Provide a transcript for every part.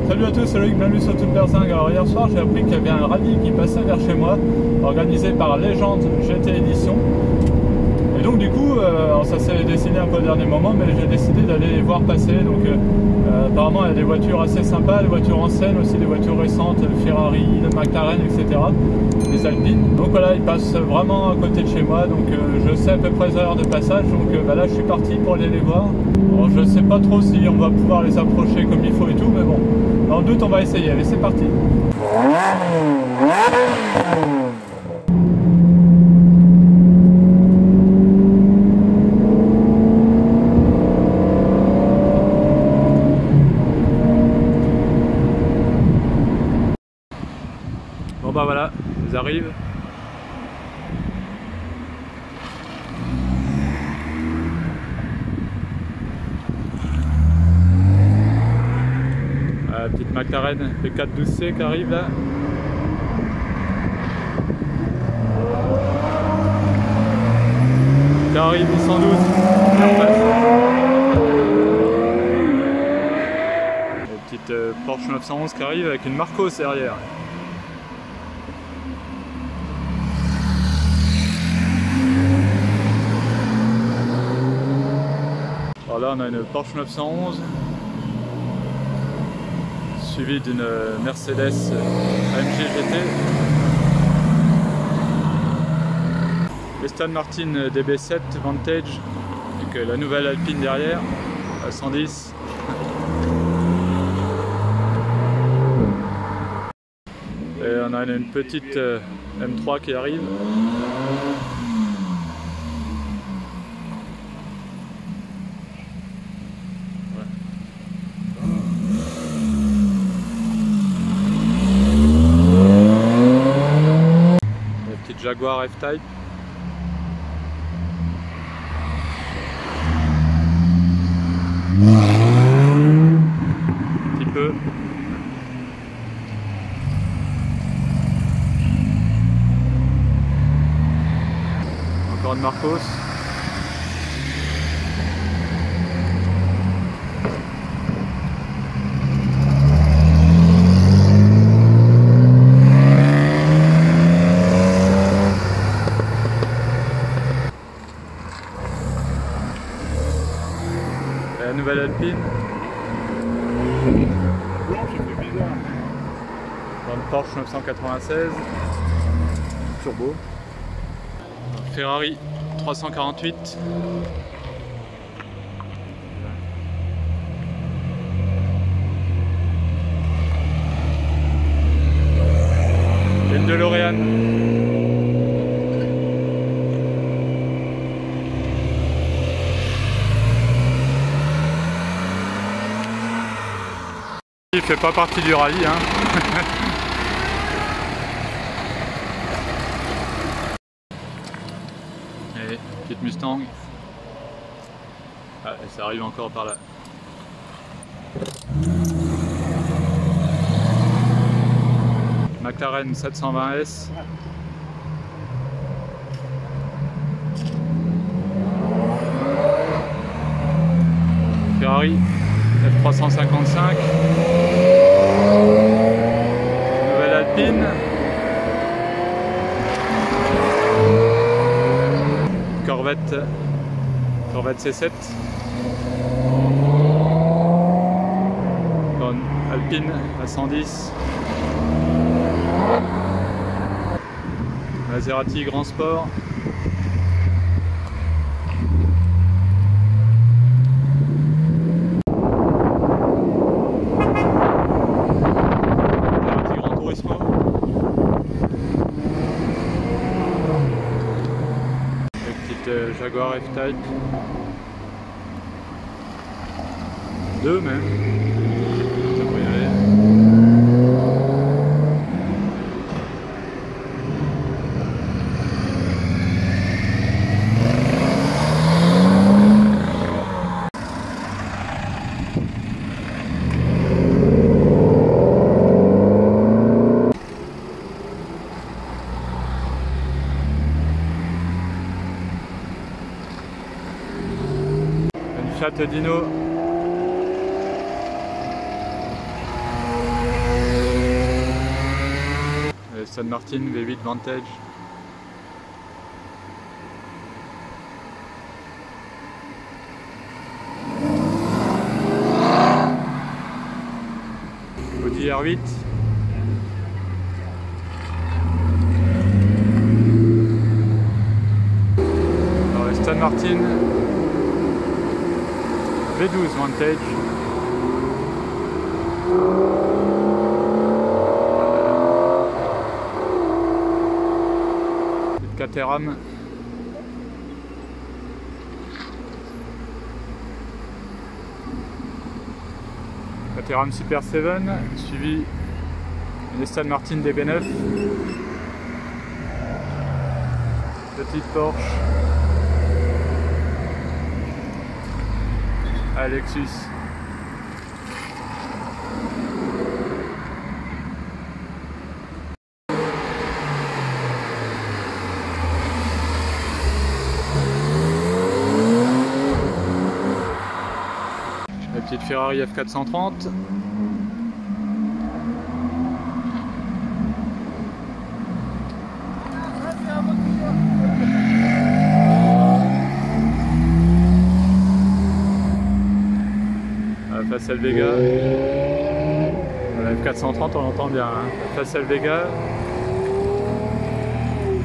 Salut à tous, c'est Loïc, bienvenue sur Super 5. Alors hier soir j'ai appris qu'il y avait un rallye qui passait vers chez moi, organisé par Légende GT Édition. Et donc du coup, alors ça s'est décidé un peu au dernier moment, mais j'ai décidé d'aller les voir passer. Donc apparemment il y a des voitures assez sympas, des voitures anciennes aussi, des voitures récentes, Ferrari, McLaren, etc. Des Alpines. Donc voilà, ils passent vraiment à côté de chez moi, donc je sais à peu près les heures de passage. Donc là je suis parti pour aller les voir. Alors, je sais pas trop si on va pouvoir les approcher comme il faut et tout, mais bon, en doute on va essayer. Allez, c'est parti. Bon bah voilà, ils arrivent. La petite McLaren P412C qui arrive là. Ferrari 812 la petite Porsche 911 qui arrive avec une Marcos derrière. Alors là on a une Porsche 911 suivie d'une Mercedes AMG GT, Aston Martin DB7 Vantage avec la nouvelle Alpine derrière à 110. Et on a une petite M3 qui arrive. Jaguar F-Type. Un petit peu. Encore une Marcos. La nouvelle Alpine. Blanche, ça fait bizarre. Dans une Porsche 996 turbo. Ferrari 348. Une DeLorean. Il fait pas partie du rallye, hein. Allez, petite Mustang. Ah, et ça arrive encore par là. McLaren 720S. Ferrari F355. Nouvelle Alpine. Corvette C7. Alpine à 110. Maserati Grand Sport. Jaguar F-Type 2 même, ça peut y aller. Fiat Dino. Aston Martin V8 Vantage. Audi R8. Alors, Aston Martin V12 Vantage. Caterham. Caterham Super 7, suivi une Aston Martin DB9, petite Porsche, Lexus. La petite Ferrari F430. La Facel Vega. La F430 on l'entend bien. Hein. La Facel Vega.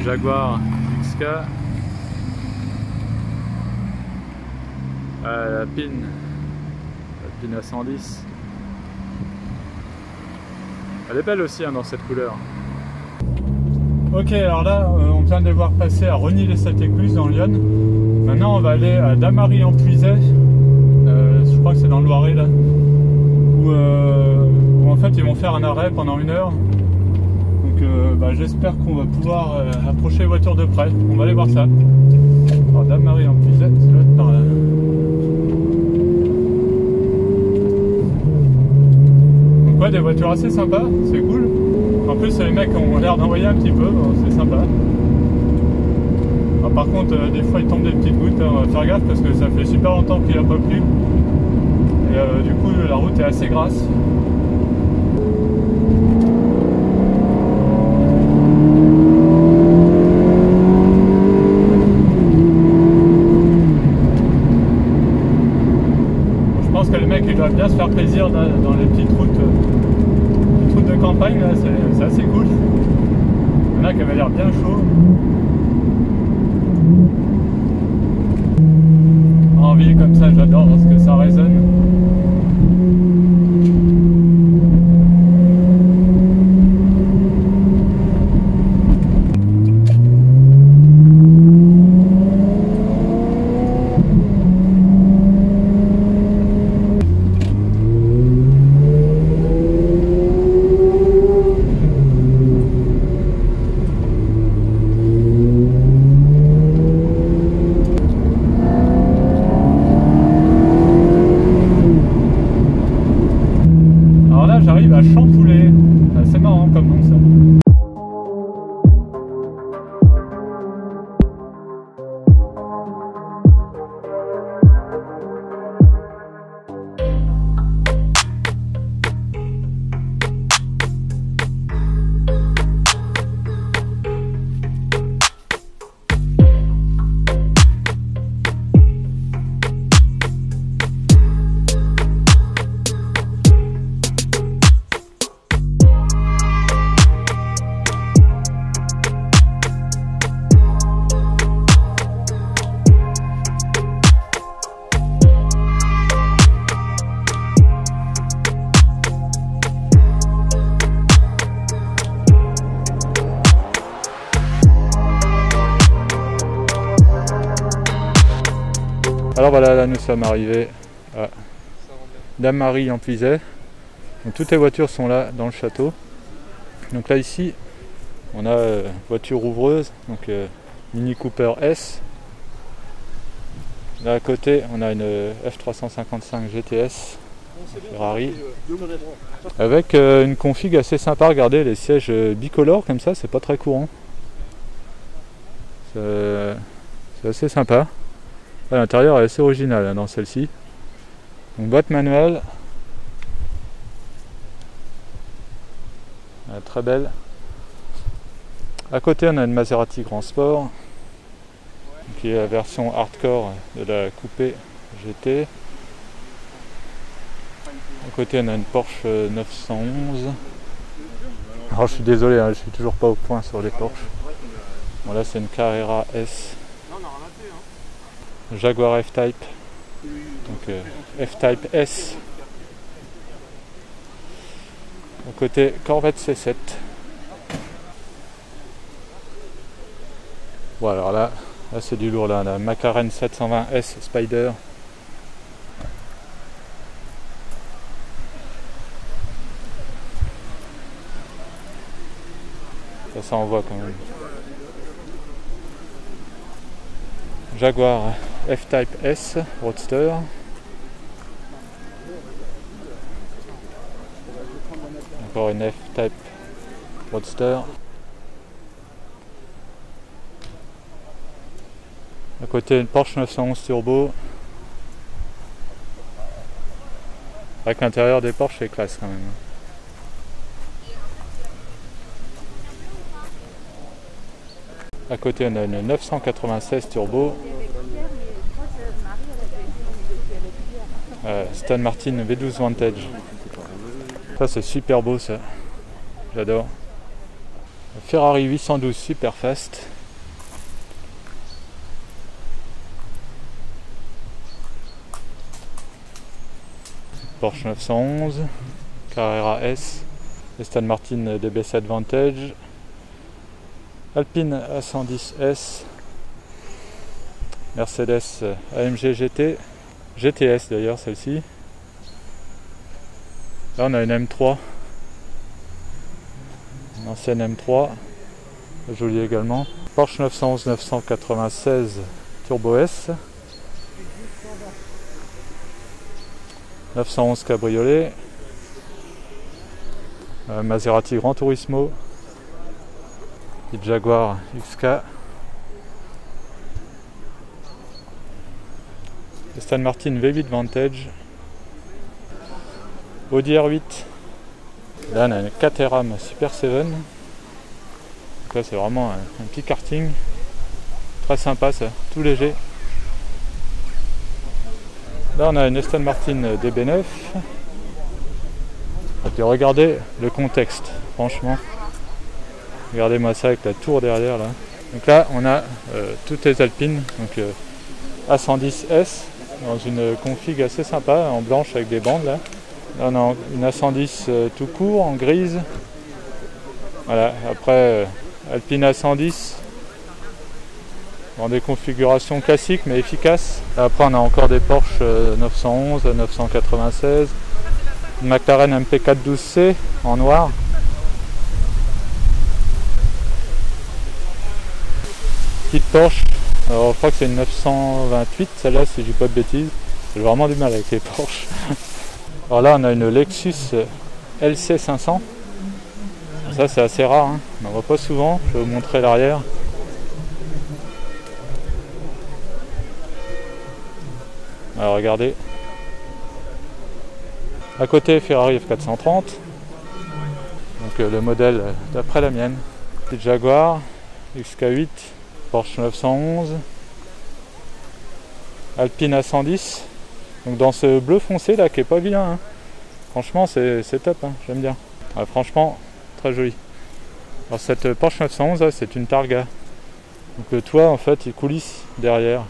Jaguar XK. La Pin. Pin à 110. Elle est belle aussi hein, dans cette couleur. Ok, alors là on vient de les voir passer à Rosny-lès-Saltécluse dans Lyon. Maintenant on va aller à Damary-en-Puisaye. Je crois que c'est dans le Loiret là. Où en fait ils vont faire un arrêt pendant 1 heure. Donc j'espère qu'on va pouvoir approcher les voitures de près. On va aller voir ça. Alors Damary-en-Puisaye, ça doit être par là. Ouais, des voitures assez sympas, c'est cool. En plus les mecs ont l'air d'envoyer un petit peu, bon, c'est sympa. Alors, par contre des fois il tombe des petites gouttes, hein, on va faire gaffe parce que ça fait super longtemps qu'il n'a pas plu. Et du coup la route est assez grasse. Je pense que les mecs ils doivent bien se faire plaisir dans les petites routes. De campagne là, c'est assez cool. Il y en a qui avaient l'air bien chaud. En ville comme ça j'adore parce que ça résonne. J'arrive à Champoulet, c'est marrant comme nom ça. Alors voilà, là nous sommes arrivés à Damary-en-Puisaye. Donc toutes les voitures sont là dans le château. Donc là ici, on a voiture ouvreuse, donc Mini Cooper S. Là à côté, on a une F355 GTS Ferrari. Avec une config assez sympa, regardez les sièges bicolores comme ça, c'est pas très courant. C'est assez sympa. L'intérieur est assez original hein, dans celle-ci. Donc boîte manuelle. Très belle. À côté, on a une Maserati Grand Sport, qui est la version hardcore de la coupé GT. À côté, on a une Porsche 911. Alors, je suis désolé, hein, je suis toujours pas au point sur les Porsche. Bon, là, c'est une Carrera S. Jaguar F-Type. Donc, F-Type S. À côté, Corvette C7. Bon, alors là c'est du lourd, là, la McLaren 720S Spider. Ça envoie quand même. Jaguar F-Type S Roadster. Encore une F-Type Roadster. À côté, une Porsche 911 Turbo. Avec l'intérieur des Porsche, c'est classe quand même. À côté, on a une 996 Turbo. Aston Martin V12 Vantage. Ça, c'est super beau, ça. J'adore. Ferrari 812 Superfast. Porsche 911, Carrera S, Aston Martin DB7 Vantage, Alpine A110S, Mercedes AMG GT, GTS d'ailleurs celle-ci. Là on a une M3, une ancienne M3, jolie également. Porsche 911 996 Turbo S. 911 Cabriolet, Maserati Gran Turismo, et Jaguar XK, Aston Martin V8 Vantage, Audi R8, là on a une Caterham Super 7, donc là c'est vraiment un petit karting, très sympa ça, tout léger. Là on a une Aston Martin DB9. Et puis regardez le contexte, franchement. Regardez-moi ça avec la tour derrière là. Donc là on a toutes les Alpines, donc A110S dans une config assez sympa, en blanche avec des bandes là. Là on a une A110 tout court, en grise. Voilà, après Alpine A110. Dans des configurations classiques mais efficaces. Après on a encore des Porsche 911, 996, une McLaren MP412C en noir. Petite Porsche, alors je crois que c'est une 928 celle-là si je dis pas de bêtises. J'ai vraiment du mal avec les Porsche. Alors là on a une Lexus LC500. Ça c'est assez rare, hein. On n'en voit pas souvent, je vais vous montrer l'arrière. Alors regardez, à côté Ferrari F430, donc le modèle d'après la mienne, petite Jaguar XK8, Porsche 911, Alpine A110, donc dans ce bleu foncé là qui est pas vilain, hein. Franchement c'est top, hein. J'aime bien, franchement très joli. Alors cette Porsche 911 là, c'est une Targa, donc le toit en fait il coulisse derrière.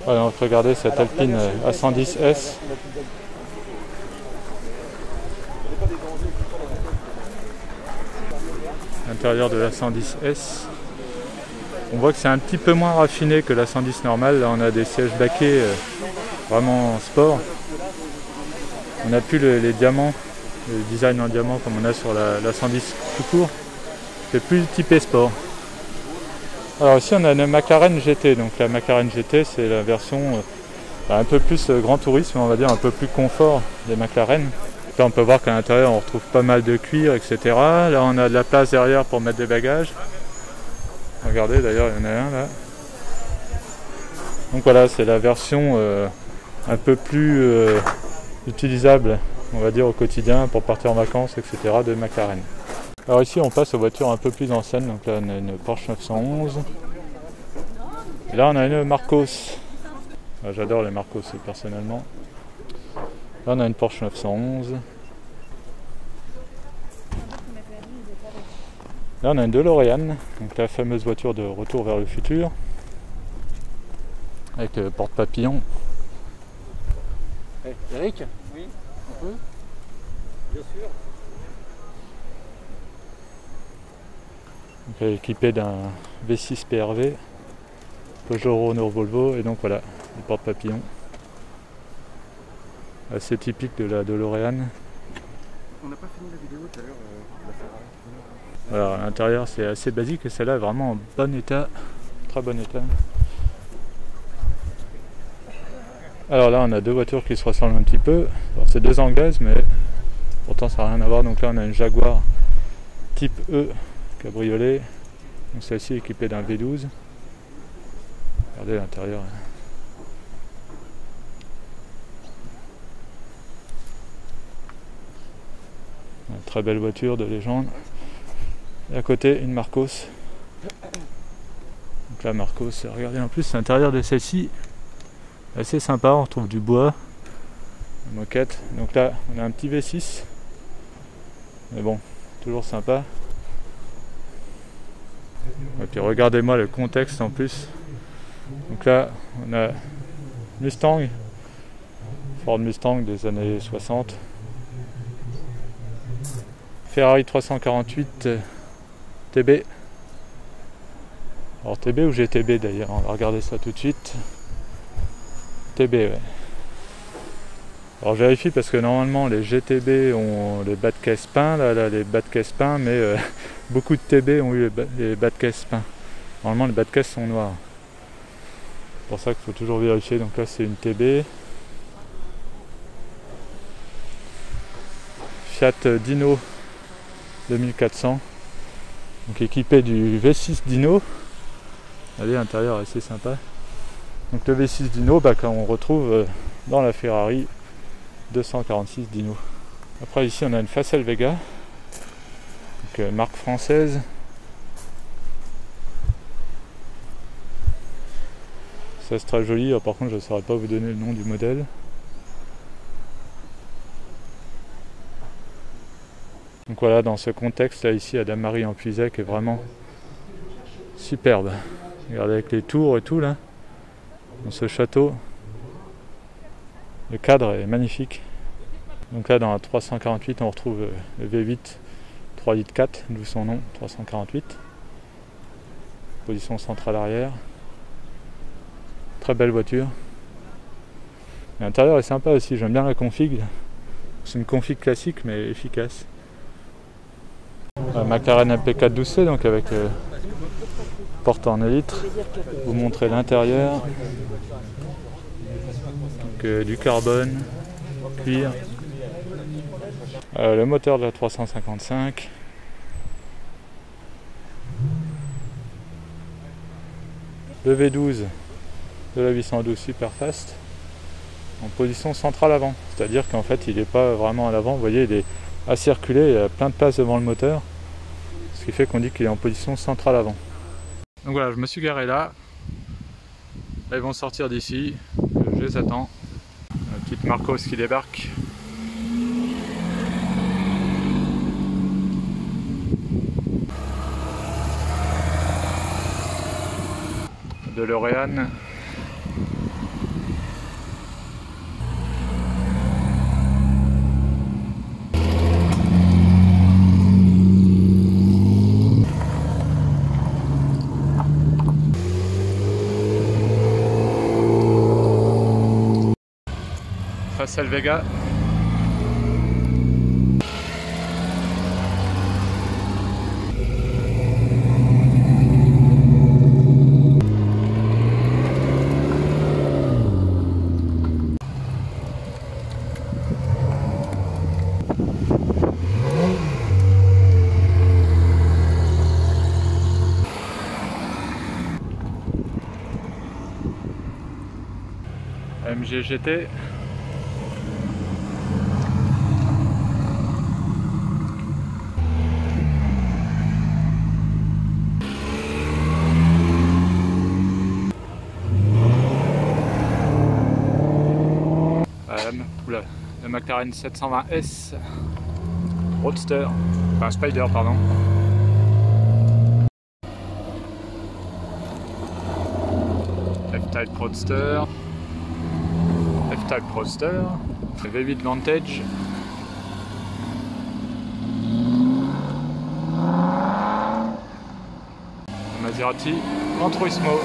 Ouais, donc regardez cette Alpine A110S. L'intérieur de l'A110S. On voit que c'est un petit peu moins raffiné que l'A110 normale. Là on a des sièges baquets vraiment sport. On n'a plus les diamants, le design en diamant comme on a sur l'A110 tout court. C'est plus typé sport. Alors ici on a une McLaren GT, donc la McLaren GT c'est la version un peu plus grand tourisme, on va dire un peu plus confort des McLaren. Là on peut voir qu'à l'intérieur on retrouve pas mal de cuir, etc. Là on a de la place derrière pour mettre des bagages. Regardez d'ailleurs il y en a un là. Donc voilà, c'est la version un peu plus utilisable, on va dire au quotidien pour partir en vacances, etc. de McLaren. Alors ici on passe aux voitures un peu plus anciennes, donc là on a une Porsche 911. Et là on a une Marcos. J'adore les Marcos personnellement. Là on a une Porsche 911. Là on a une DeLorean, donc la fameuse voiture de Retour vers le futur. Avec porte-papillon. Hey, Eric? Oui, on peut? Bien sûr. Donc, équipé d'un V6 PRV, Peugeot, Renault, Volvo, et donc voilà, le porte-papillon. Assez typique de la DeLorean. On n'a pas fini la vidéo tout à l'heure, la Ferrari. Alors à l'intérieur c'est assez basique et celle-là est vraiment en bon état, très bon état. Alors là on a deux voitures qui se ressemblent un petit peu. Alors c'est deux anglaises mais pourtant ça n'a rien à voir. Donc là on a une Jaguar type E cabriolet. Donc celle-ci est équipée d'un V12. Regardez l'intérieur. Une très belle voiture de légende. Et à côté une Marcos. Donc là Marcos, regardez en plus l'intérieur de celle-ci. Assez sympa, on retrouve du bois, une moquette. Donc là, on a un petit V6, mais bon, toujours sympa. Et puis regardez-moi le contexte en plus. Donc là, on a Mustang, Ford Mustang des années 60. Ferrari 348 TB. Alors TB ou GTB d'ailleurs, on va regarder ça tout de suite. TB, ouais. Alors je vérifie parce que normalement les GTB ont les bas de caisse peints, là les bas de caisse peints, mais beaucoup de TB ont eu les bas de caisse peints. Normalement les bas de caisse sont noirs. C'est pour ça qu'il faut toujours vérifier. Donc là c'est une TB. Fiat Dino 2400. Donc équipé du V6 Dino. Allez, l'intérieur est assez sympa. Donc le V6 Dino, qu'on retrouve dans la Ferrari 246 Dino. Après ici on a une Facel Vega, donc, marque française. Ça c'est très joli, par contre je ne saurais pas vous donner le nom du modèle. Donc voilà, dans ce contexte là ici, Adamarie en Puisac est vraiment superbe. Regardez avec les tours et tout là. Dans ce château, le cadre est magnifique. Donc là dans la 348 on retrouve le V8 3 litres 4, d'où son nom 348. Position centrale arrière. Très belle voiture. L'intérieur est sympa aussi, j'aime bien la config. C'est une config classique mais efficace. McLaren MP4 12C, donc avec porte en élytre. Vous montrer l'intérieur. Du carbone, cuir. Le moteur de la 355. Le V12 de la 812 Superfast en position centrale avant. C'est-à-dire qu'en fait il n'est pas vraiment à l'avant. Vous voyez, il est assez reculé, il y a plein de place devant le moteur. Ce qui fait qu'on dit qu'il est en position centrale avant. Donc voilà, je me suis garé là. Là ils vont sortir d'ici. Je les attends. La petite Marcos qui débarque. DeLorean. Facel Vega. MG GT. McLaren 720S Roadster, enfin Spider pardon. F-Type Roadster, F-Type Roadster, V8 Vantage, Maserati Gran Turismo.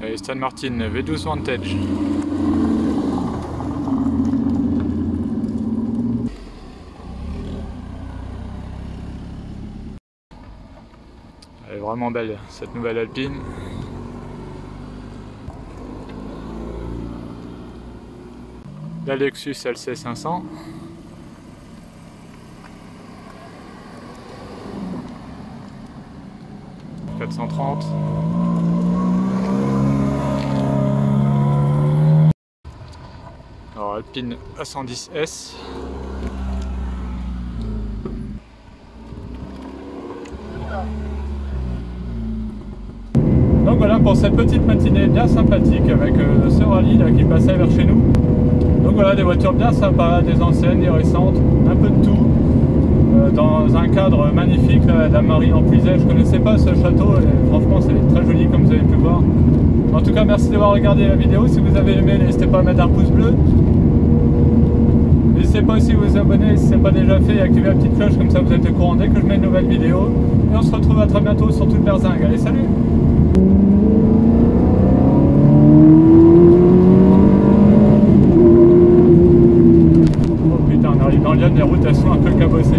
Et Aston Martin V12 Vantage. Elle est vraiment belle cette nouvelle Alpine. La Lexus LC500. « 430 ». Alors Alpine A110S. Donc voilà pour cette petite matinée bien sympathique avec ce rallye là qui passait vers chez nous. Donc voilà, des voitures bien sympas, des anciennes, des récentes, un peu de tout, dans un cadre magnifique là, d'Amary en Puisay. Je ne connaissais pas ce château et franchement c'est très joli comme vous avez pu voir. En tout cas, merci d'avoir regardé la vidéo. Si vous avez aimé, n'hésitez pas à mettre un pouce bleu. N'hésitez pas aussi à vous abonner si ce n'est pas déjà fait et activer la petite cloche, comme ça vous êtes au courant dès que je mets une nouvelle vidéo. Et on se retrouve à très bientôt sur toute Berzingue. Allez, salut! Oh putain, on arrive dans Lyon, les routes elles sont un peu cabossées.